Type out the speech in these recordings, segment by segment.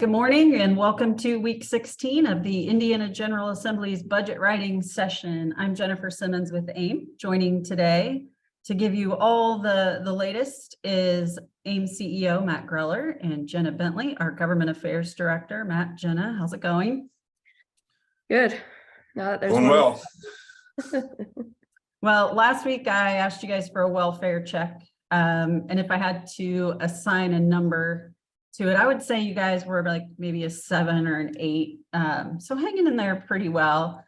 Good morning and welcome to week 16 of the Indiana General Assembly's budget writing session. I'm Jennifer Simmons with AIM. Joining today to give you all the latest is AIM CEO Matt Greller and Jenna Bentley, our Government Affairs Director. Matt, Jenna, how's it going? Good. Now that there's going well. Well, last week I asked you guys for a welfare check. And if I had to assign a number to it, I would say you guys were like maybe a 7 or an 8. So hanging in there pretty well.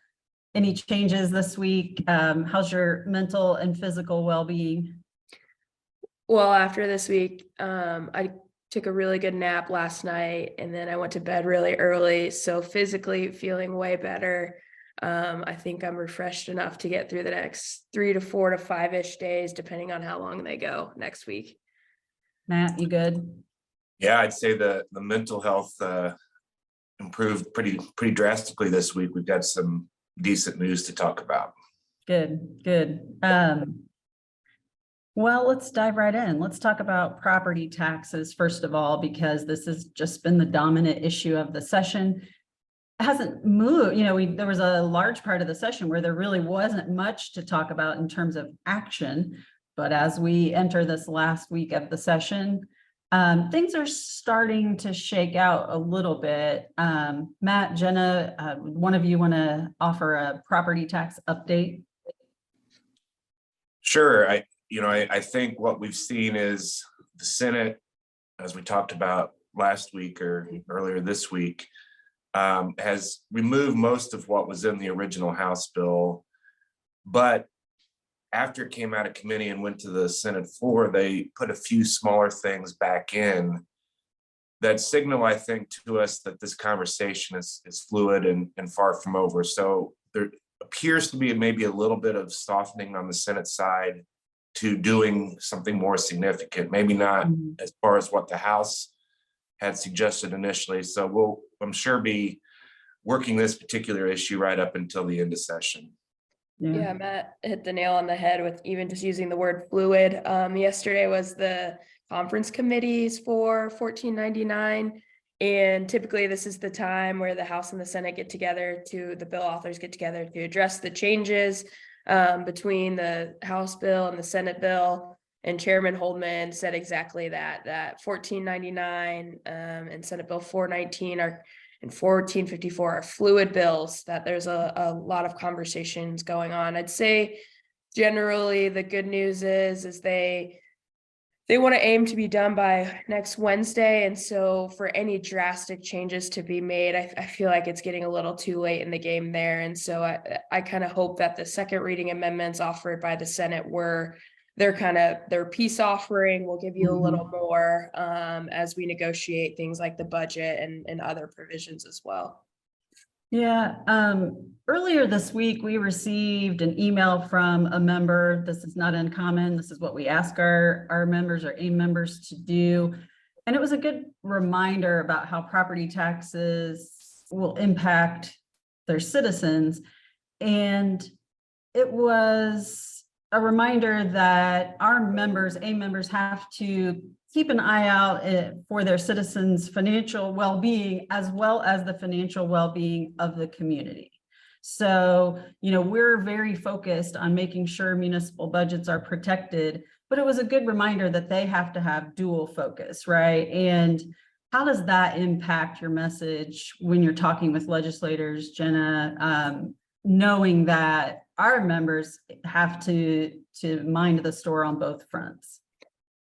Any changes this week? How's your mental and physical well-being? Well, after this week, I took a really good nap last night and then I went to bed really early. So physically feeling way better. I think I'm refreshed enough to get through the next 3 to 4 to 5-ish days, depending on how long they go next week. Matt, you good? Yeah, I'd say the mental health improved pretty drastically this week. We've got some decent news to talk about. Good. Well, let's dive right in. Let's talk about property taxes, first of all, because this has just been the dominant issue of the session. It hasn't moved. There was a large part of the session where there really wasn't much to talk about in terms of action. But as we enter this last week of the session, things are starting to shake out a little bit. Matt, Jenna, one of you want to offer a property tax update? Sure. I think what we've seen is the Senate, as we talked about last week or earlier this week, has removed most of what was in the original House bill. But after it came out of committee and went to the Senate floor, they put a few smaller things back in that signal, I think, to us that this conversation is fluid and far from over. So there appears to be maybe a little bit of softening on the Senate side to doing something more significant, maybe not as far as what the House had suggested initially. So we'll, I'm sure, be working this particular issue right up until the end of session. Yeah, Matt hit the nail on the head with even just using the word fluid. Yesterday was the conference committees for 1499. And typically this is the time where the House and the Senate get together the bill authors get together to address the changes between the House bill and the Senate bill. And Chairman Holdman said exactly that 1499 and Senate Bill 419 and 1454 are fluid bills, that there's a lot of conversations going on. I'd say generally the good news is they want to aim to be done by next Wednesday. And so for any drastic changes to be made, I feel like it's getting a little too late in the game there. And so I kind of hope that the second reading amendments offered by the Senate were their peace offering. Will give you a little more as we negotiate things like the budget and other provisions as well. Yeah. Earlier this week, we received an email from a member. This is not uncommon. This is what we ask our members, our AIM members, to do. And it was a good reminder about how property taxes will impact their citizens. And it was a reminder that our members, AIM members, have to keep an eye out for their citizens' financial well-being, as well as the financial well-being of the community. So, we're very focused on making sure municipal budgets are protected, but it was a good reminder that they have to have dual focus, right? And how does that impact your message when you're talking with legislators, Jenna, knowing that our members have to mind the store on both fronts?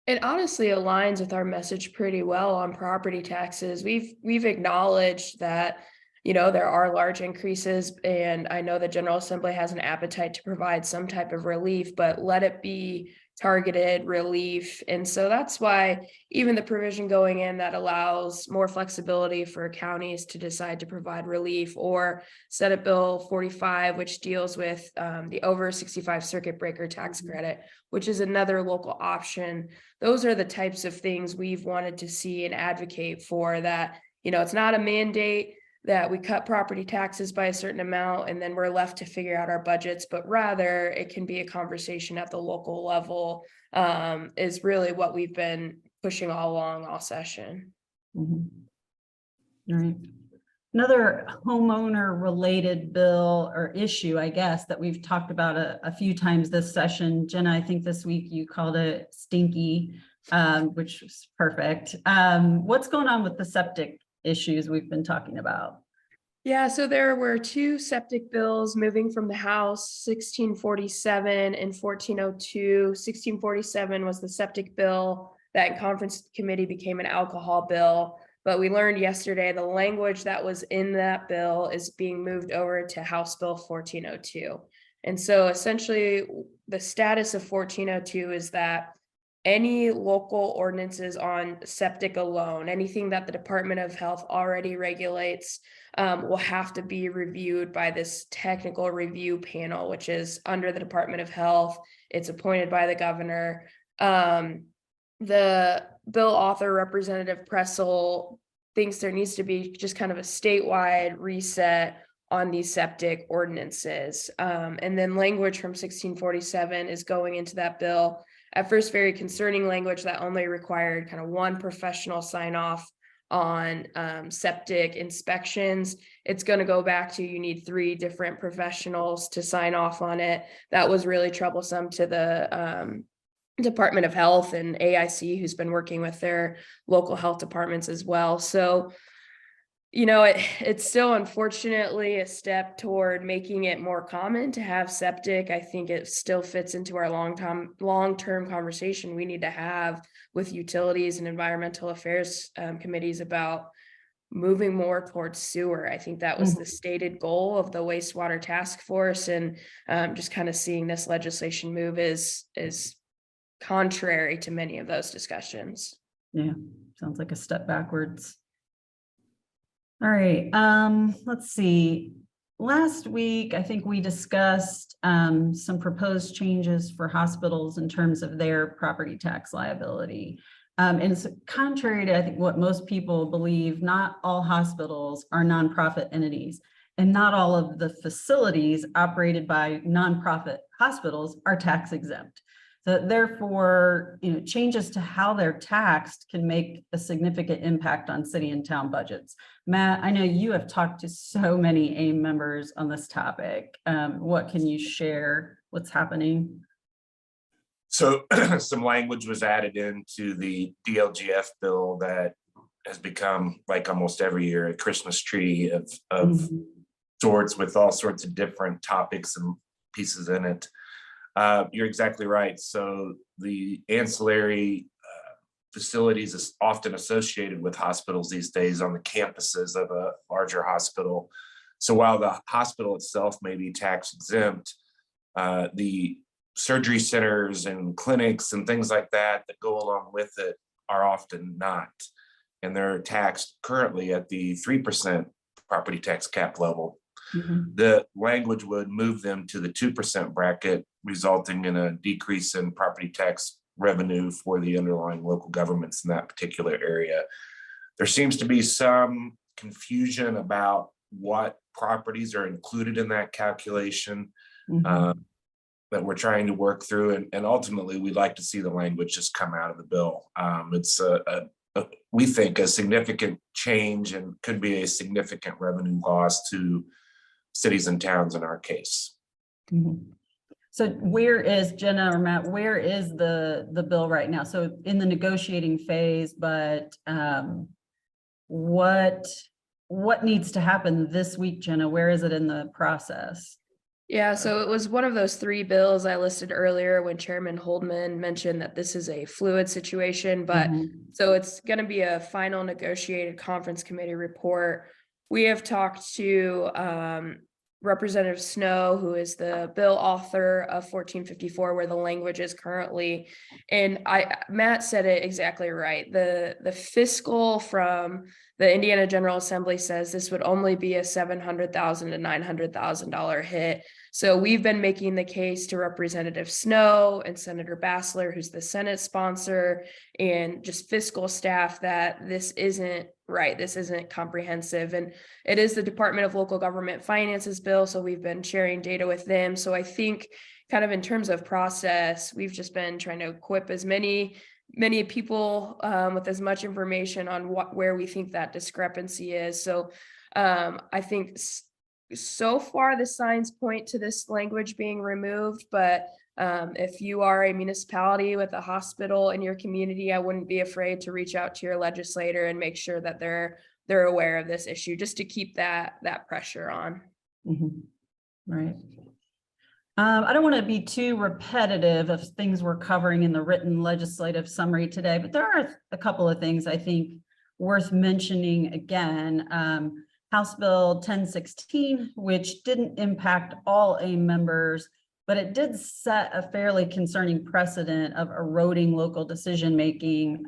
It honestly aligns with our message pretty well on property taxes. We've acknowledged that, there are large increases, and I know the General Assembly has an appetite to provide some type of relief, but let it be targeted relief. And so that's why even the provision going in that allows more flexibility for counties to decide to provide relief, or Senate Bill 45, which deals with the over 65 circuit breaker tax credit, which is another local option. Those are the types of things we've wanted to see and advocate for, that, it's not a mandate that we cut property taxes by a certain amount and then we're left to figure out our budgets, but rather it can be a conversation at the local level, is really what we've been pushing all along all session. All right. Another homeowner related bill or issue, I guess, that we've talked about a few times this session. Jenna, I think this week you called it stinky, which was perfect. What's going on with the septic issues we've been talking about? Yeah, so there were two septic bills moving from the House, 1647 and 1402. 1647 was the septic bill that in conference committee became an alcohol bill. But we learned yesterday the language that was in that bill is being moved over to House Bill 1402. And so essentially the status of 1402 is that any local ordinances on septic alone, anything that the Department of Health already regulates, will have to be reviewed by this technical review panel, which is under the Department of Health. It's appointed by the governor. The bill author, Representative Pressel, thinks there needs to be just kind of a statewide reset on these septic ordinances. And then language from 1647 is going into that bill. At first, very concerning language that only required kind of one professional sign off on septic inspections. It's going to go back to you need 3 different professionals to sign off on it. That was really troublesome to the Department of Health and AIC, who's been working with their local health departments as well. So, you know, it's still unfortunately a step toward making it more common to have septic. I think it still fits into our long-term conversation we need to have with utilities and environmental affairs committees about moving more towards sewer. I think that was the stated goal of the wastewater task force, and just kind of seeing this legislation move is contrary to many of those discussions. Yeah, sounds like a step backwards. All right, let's see. Last week, I think we discussed some proposed changes for hospitals in terms of their property tax liability. And it's contrary to, I think, what most people believe. Not all hospitals are nonprofit entities, and not all of the facilities operated by nonprofit hospitals are tax exempt. So therefore, you know, changes to how they're taxed can make a significant impact on city and town budgets. Matt, I know you have talked to so many AIM members on this topic. What can you share? What's happening? So some language was added into the DLGF bill that has become, like almost every year, a Christmas tree of sorts, with all sorts of different topics and pieces in it. You're exactly right. So the ancillary facilities is often associated with hospitals these days on the campuses of a larger hospital. So while the hospital itself may be tax exempt, the surgery centers and clinics and things like that that go along with it are often not. And they're taxed currently at the 3% property tax cap level. The language would move them to the 2% bracket, resulting in a decrease in property tax revenue for the underlying local governments in that particular area. There seems to be some confusion about what properties are included in that calculation that we're trying to work through. And ultimately, we'd like to see the language just come out of the bill. It's we think, a significant change and could be a significant revenue loss to cities and towns in our case. So where is, Jenna or Matt, where is the bill right now? So in the negotiating phase, but what needs to happen this week, Jenna? Where is it in the process? Yeah, so it was one of those 3 bills I listed earlier when Chairman Holdman mentioned that this is a fluid situation, but so it's going to be a final negotiated conference committee report. We have talked to Representative Snow, who is the bill author of 1454, where the language is currently, and Matt said it exactly right. The fiscal from the Indiana General Assembly says this would only be a $700,000 to $900,000 hit. So we've been making the case to Representative Snow and Senator Bassler, who's the Senate sponsor, and just fiscal staff, that this isn't right. This isn't comprehensive. And it is the Department of Local Government Finances bill. So we've been sharing data with them. So I think kind of in terms of process, we've just been trying to equip as many many people with as much information on where we think that discrepancy is. So I think so far the signs point to this language being removed, but if you are a municipality with a hospital in your community, I wouldn't be afraid to reach out to your legislator and make sure that they're aware of this issue, just to keep that pressure on. Mhm. Right. I don't want to be too repetitive of things we're covering in the written legislative summary today, but there are a couple of things I think worth mentioning again. House Bill 1016, which didn't impact all AIM members, but it did set a fairly concerning precedent of eroding local decision-making.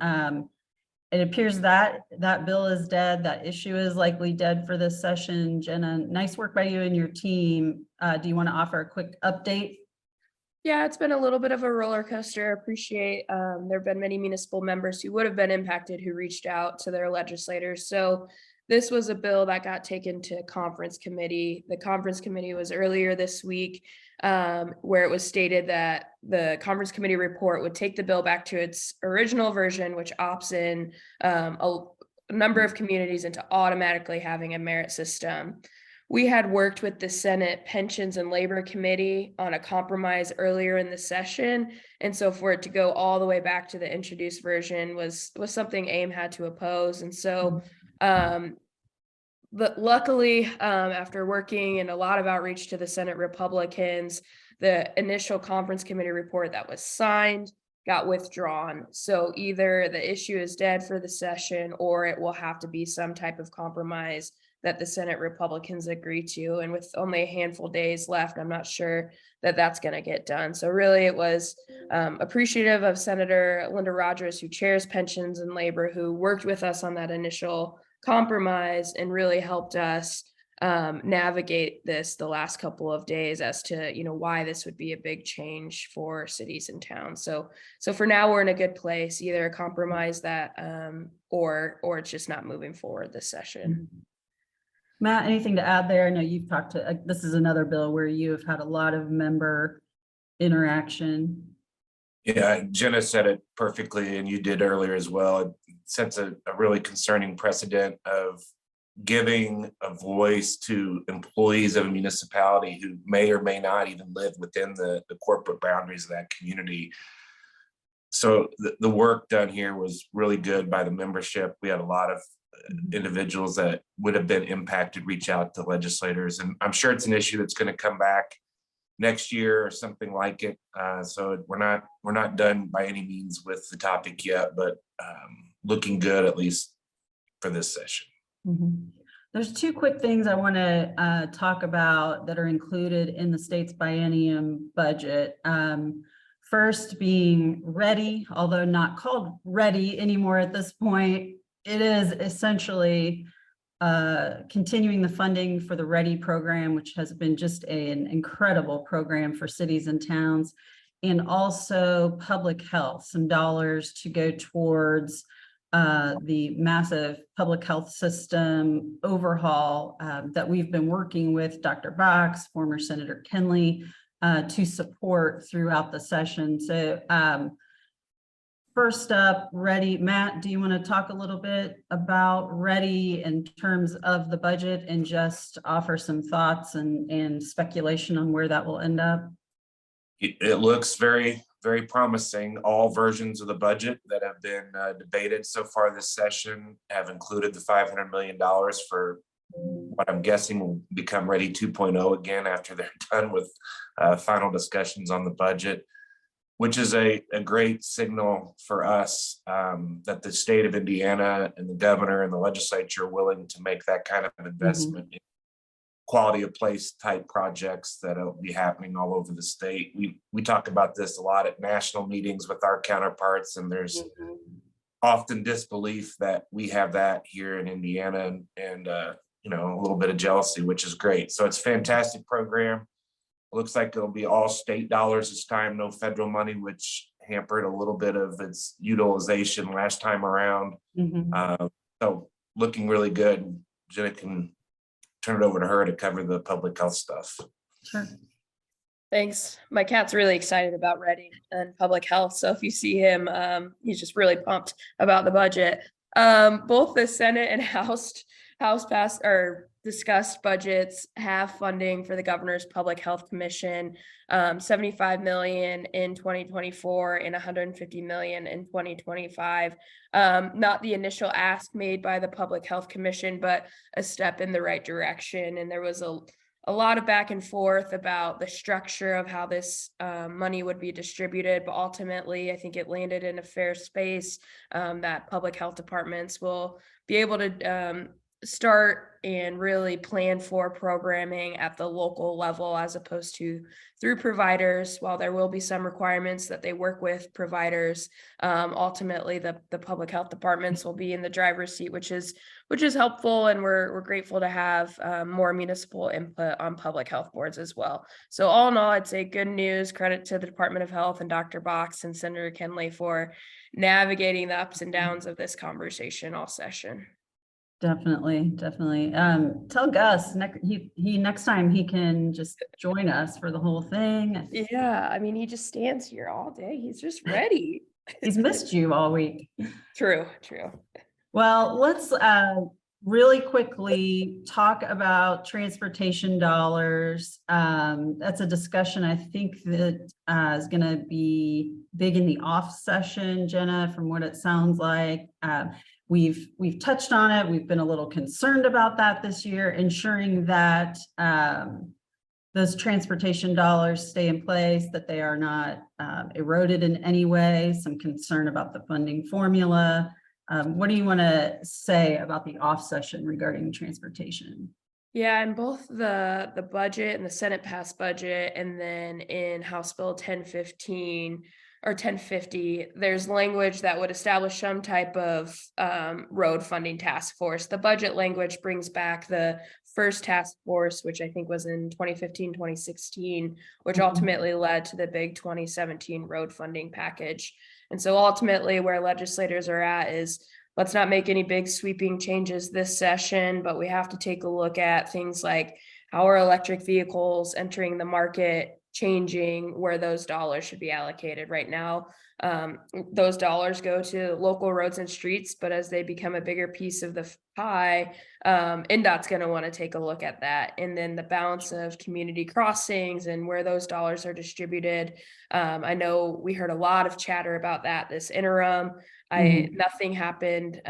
It appears that that bill is dead. That issue is likely dead for this session. Jenna, nice work by you and your team. Do you want to offer a quick update? Yeah, it's been a little bit of a roller coaster. I appreciate there have been many municipal members who would have been impacted who reached out to their legislators. So this was a bill that got taken to conference committee. The conference committee was earlier this week, where it was stated that the conference committee report would take the bill back to its original version, which opts in a number of communities into automatically having a merit system. We had worked with the Senate Pensions and Labor Committee on a compromise earlier in the session. And so for it to go all the way back to the introduced version was something AIM had to oppose. And so but luckily, after working and a lot of outreach to the Senate Republicans, the initial conference committee report that was signed got withdrawn. So either the issue is dead for the session, or it will have to be some type of compromise that the Senate Republicans agree to. And with only a handful of days left, I'm not sure that that's going to get done. So really it was appreciative of Senator Linda Rogers, who chairs Pensions and Labor, who worked with us on that initial compromise and really helped us navigate this the last couple of days as to, why this would be a big change for cities and towns. So for now we're in a good place, either a compromise that or it's just not moving forward this session. Matt, anything to add there? I know you've talked to, this is another bill where you have had a lot of member interaction. Yeah, Jenna said it perfectly, and you did earlier as well. It sets a really concerning precedent of giving a voice to employees of a municipality who may or may not even live within the corporate boundaries of that community. So the work done here was really good by the membership. We had a lot of individuals that would have been impacted reach out to legislators, and I'm sure it's an issue that's going to come back next year or something like it. So we're not done by any means with the topic yet, but looking good, at least for this session. There's two quick things I want to talk about that are included in the state's biennium budget. First being READY, although not called READY anymore at this point. It is essentially continuing the funding for the READY program, which has been just an incredible program for cities and towns, and also public health, some dollars to go towards the massive public health system overhaul that we've been working with Dr. Box, former Senator Kenley, to support throughout the session. So first up, READY. Matt, do you want to talk a little bit about READY in terms of the budget and just offer some thoughts and speculation on where that will end up? It looks very, very promising. All versions of the budget that have been debated so far this session have included the $500 million for what I'm guessing will become READY 2.0 again after they're done with final discussions on the budget, which is a great signal for us that the state of Indiana and the governor and the legislature are willing to make that kind of investment in quality of place type projects that'll be happening all over the state. We talk about this a lot at national meetings with our counterparts, and there's often disbelief that we have that here in Indiana, and a little bit of jealousy, which is great. So it's a fantastic program. It looks like it'll be all state dollars this time, no federal money, which hampered a little bit of its utilization last time around. So looking really good. Jenna can turn it over to her to cover the public health stuff. Sure. Thanks. My cat's really excited about Reading and public health. So if you see him, he's just really pumped about the budget. Both the Senate and House passed or discussed budgets have funding for the Governor's Public Health Commission, 75 million in 2024 and 150 million in 2025. Not the initial ask made by the Public Health Commission, but a step in the right direction. And there was a lot of back and forth about the structure of how this money would be distributed, but ultimately I think it landed in a fair space that public health departments will be able to start and really plan for programming at the local level as opposed to through providers. While there will be some requirements that they work with providers, ultimately the public health departments will be in the driver's seat, which is helpful, and we're grateful to have more municipal input on public health boards as well. So all in all, I'd say good news. Credit to the Department of Health and Dr. Box and Senator Kenley for navigating the ups and downs of this conversation all session. Definitely. Tell Gus next time he can just join us for the whole thing. Yeah, I mean, he just stands here all day. He's just ready. He's missed you all week. True. Well, let's really quickly talk about transportation dollars. That's a discussion I think that is going to be big in the off session, Jenna, from what it sounds like. We've touched on it. We've been a little concerned about that this year, ensuring that those transportation dollars stay in place, that they are not eroded in any way. Some concern about the funding formula. What do you want to say about the off session regarding transportation? Yeah, and both the budget and the Senate passed budget, and then in House Bill 1015 or 1050, there's language that would establish some type of road funding task force. The budget language brings back the first task force, which I think was in 2015, 2016, which ultimately led to the big 2017 road funding package. And so ultimately where legislators are at is, let's not make any big sweeping changes this session, but we have to take a look at things like how are electric vehicles entering the market changing, where those dollars should be allocated. Right now, those dollars go to local roads and streets, but as they become a bigger piece of the pie, NDOT's going to want to take a look at that. And then the balance of community crossings and where those dollars are distributed. I know we heard a lot of chatter about that this interim. Nothing happened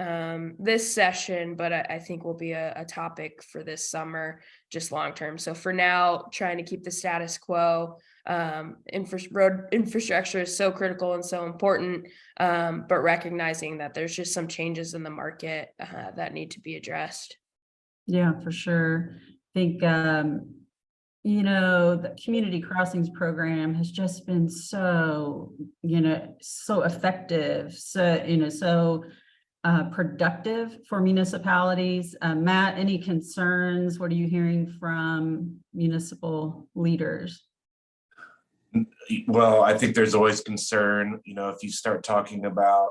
this session, but I think will be a topic for this summer, just long term. So for now, trying to keep the status quo. Road infrastructure is so critical and so important, but recognizing that there's just some changes in the market that need to be addressed. Yeah, for sure. I think the community crossings program has just been so effective, so productive for municipalities. Matt, any concerns? What are you hearing from municipal leaders? Well, I think there's always concern, if you start talking about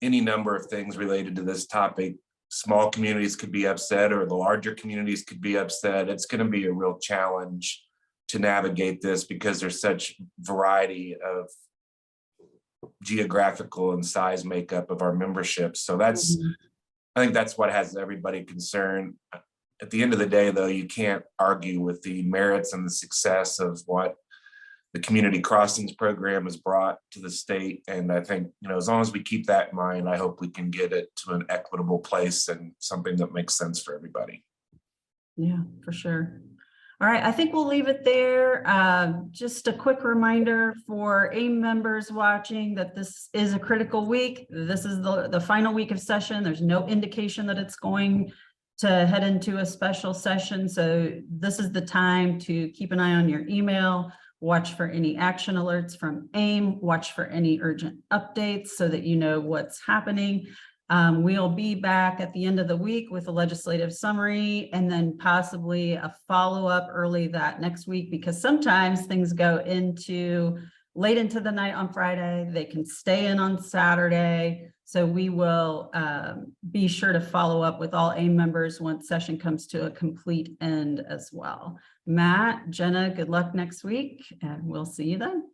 any number of things related to this topic, small communities could be upset or the larger communities could be upset. It's going to be a real challenge to navigate this because there's such variety of geographical and size makeup of our membership. So I think that's what has everybody concerned. At the end of the day, though, you can't argue with the merits and the success of what the community crossings program has brought to the state. And I think, as long as we keep that in mind, I hope we can get it to an equitable place and something that makes sense for everybody. Yeah, for sure. All right, I think we'll leave it there. Just a quick reminder for AIM members watching that this is a critical week. This is the final week of session. There's no indication that it's going to head into a special session. So this is the time to keep an eye on your email. Watch for any action alerts from AIM, watch for any urgent updates so that you know what's happening. We'll be back at the end of the week with a legislative summary and then possibly a follow-up early that next week, because sometimes things go into late into the night on Friday. They can stay in on Saturday. So we will be sure to follow up with all AIM members once session comes to a complete end as well. Matt, Jenna, good luck next week, and we'll see you then.